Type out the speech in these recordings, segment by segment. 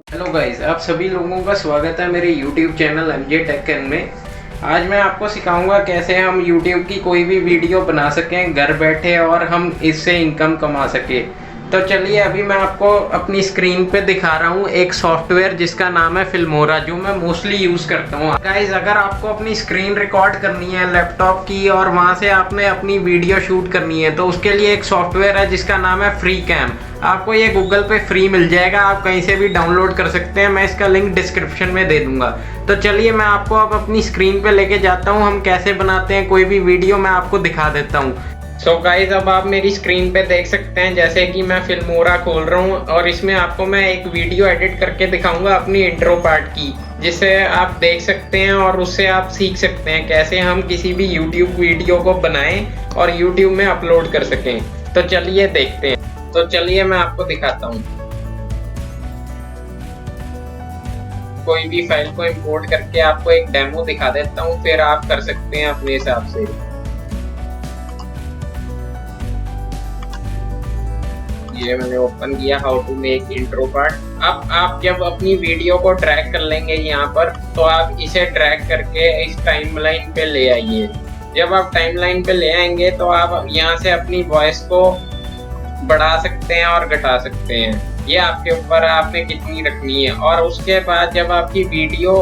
Hello guys, आप सभी लोगों का स्वागत है मेरे YouTube चैनल एमजे टेक में। आज मैं आपको सिखाऊंगा कैसे हम YouTube की कोई भी वीडियो बना सकें घर बैठे और हम इससे इनकम कमा सके। तो चलिए अभी मैं आपको अपनी स्क्रीन पे दिखा रहा हूँ एक सॉफ्टवेयर जिसका नाम है फिल्मोरा, जो मैं मोस्टली यूज़ करता हूँ। गाइस, अगर आपको अपनी स्क्रीन रिकॉर्ड करनी है लैपटॉप की और वहाँ से आपने अपनी वीडियो शूट करनी है तो उसके लिए एक सॉफ्टवेयर है जिसका नाम है फ्री कैम। आपको ये गूगल पे फ्री मिल जाएगा, आप कहीं से भी डाउनलोड कर सकते हैं। मैं इसका लिंक डिस्क्रिप्शन में दे दूंगा। तो चलिए मैं आपको अब अपनी स्क्रीन पे लेके जाता हूँ, हम कैसे बनाते हैं कोई भी वीडियो मैं आपको दिखा देता हूँ। सो गाइज, अब आप मेरी स्क्रीन पे देख सकते हैं जैसे कि मैं फिल्मोरा खोल रहा हूँ और इसमें आपको मैं एक वीडियो एडिट करके दिखाऊंगा अपनी इंट्रो पार्ट की, जिसे आप देख सकते हैं और उससे आप सीख सकते हैं कैसे हम किसी भी यूट्यूब वीडियो को बनाएं और यूट्यूब में अपलोड कर सकें। तो चलिए देखते हैं। तो चलिए मैं आपको दिखाता हूँ। कोई भी फाइल को इंपोर्ट करके आपको एक डेमो दिखा देता हूँ, फिर आप कर सकते हैं अपने हिसाब से। ये मैंने ओपन किया, how to make intro part. अब आप जब अपनी वीडियो को ड्रैग कर लेंगे यहाँ पर, तो आप इसे ड्रैग करके इस टाइमलाइन पे ले आइए। जब आप टाइमलाइन पे ले आएंगे तो आप यहाँ से अपनी वॉइस को बढ़ा सकते हैं और घटा सकते हैं, ये आपके ऊपर आपने कितनी रखनी है। और उसके बाद जब आपकी वीडियो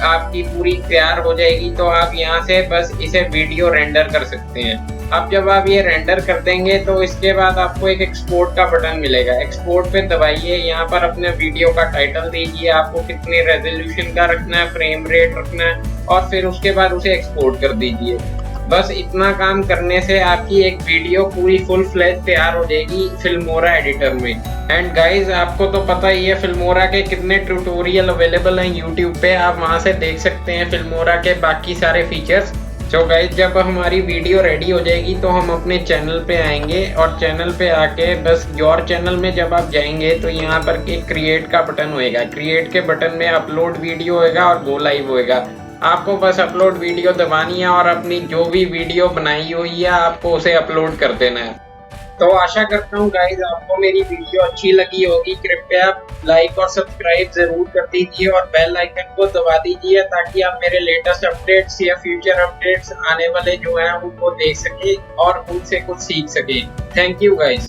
आपकी पूरी तैयार हो जाएगी तो आप यहाँ से बस इसे वीडियो रेंडर कर सकते हैं। अब जब आप ये रेंडर कर देंगे तो इसके बाद आपको एक एक्सपोर्ट का बटन मिलेगा। एक्सपोर्ट पे दबाइए, यहाँ पर अपने वीडियो का टाइटल दीजिए, आपको कितने रेजोल्यूशन का रखना है, फ्रेम रेट रखना है, और फिर उसके बाद उसे एक्सपोर्ट कर दीजिए। बस इतना काम करने से आपकी एक वीडियो पूरी फुल फ्लैश तैयार हो जाएगी फिल्मोरा एडिटर में। एंड गाइज, आपको तो पता ही है फिल्मोरा के कितने ट्यूटोरियल अवेलेबल हैं यूट्यूब पे, आप वहां से देख सकते हैं फिल्मोरा के बाकी सारे फीचर्स। तो गाइज, जब हमारी वीडियो रेडी हो जाएगी तो हम अपने चैनल पे आएंगे और चैनल पे आके बस योर चैनल में जब आप जाएंगे तो यहाँ पर एक क्रिएट का बटन होएगा। क्रिएट के बटन में अपलोड वीडियो होएगा और गो लाइव होएगा। आपको बस अपलोड वीडियो दबानी है और अपनी जो भी वीडियो बनाई हुई है आपको उसे अपलोड कर देना है। तो आशा करता हूँ गाइज आपको मेरी वीडियो अच्छी लगी होगी। कृपया लाइक और सब्सक्राइब जरूर कर दीजिए और बेल आइकन को दबा दीजिए ताकि आप मेरे लेटेस्ट अपडेट्स या फ्यूचर अपडेट्स आने वाले जो हैं उनको देख सके और उनसे कुछ सीख सके। Thank you guys.